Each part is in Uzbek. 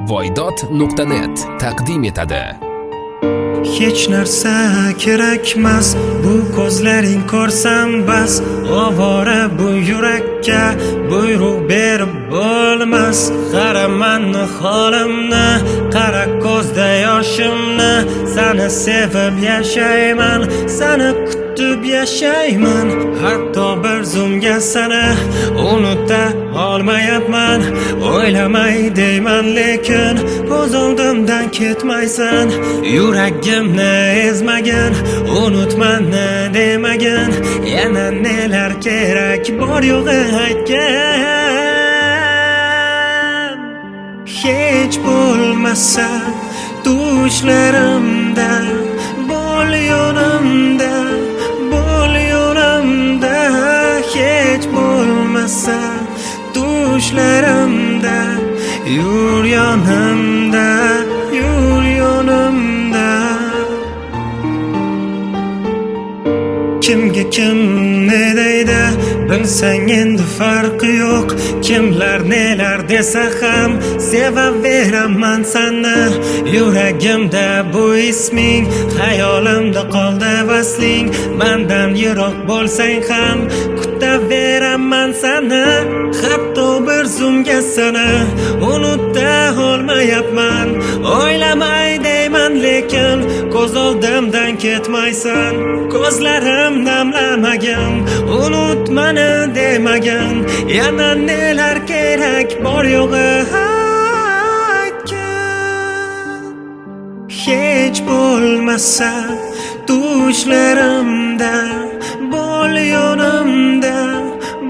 voydod.net taqdim etadi. Hech narsa kerakmas, bu ko'zlaring ko'rsam bas. Ovora bu yurakka buyruq berib bo'lmas. Qara mani holimni, qara ko'zda yoshimni. Seni sevib yashayman, seni kutib yashayman. Hatto bir zumga seni unuta olmayapman. O'ylamay deyman, lekin ko'z oldimdan ketmaysan. Yuragimni ezmagin, unutmani demagin. Yana nelar kerak bor yo'g'i aytgan. Hech bo'lmasa tushlarimda bo'l yonimda, bo'l yonimda. Hech bo'lmasa tushlarimda yur yonimda, yur yonimda. Kimga kim ne deydi bilsang endi farqi yo'q. Kimlar nelar desa ham sevaveraman seni. Yuragimda bu isming, hayolimda qoldi vasling. Mendan yiroq bo'lsang ham kutaveraman seni. Hatto bir zumga seni unuta olmayapman. O'ylamay deyman, lekin ko'z oldimdan ketmaysan. Ko'zlarim namlamagin, unutmani demagin. Yana nelar kerak bor yo'g'i aytgan. Hech bo'lmasa tushlarimda bo'l yonimda,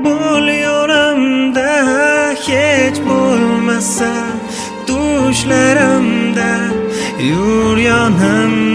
bo'l yonimda. Hech bo'lmasa tushlarimda yur yonimda.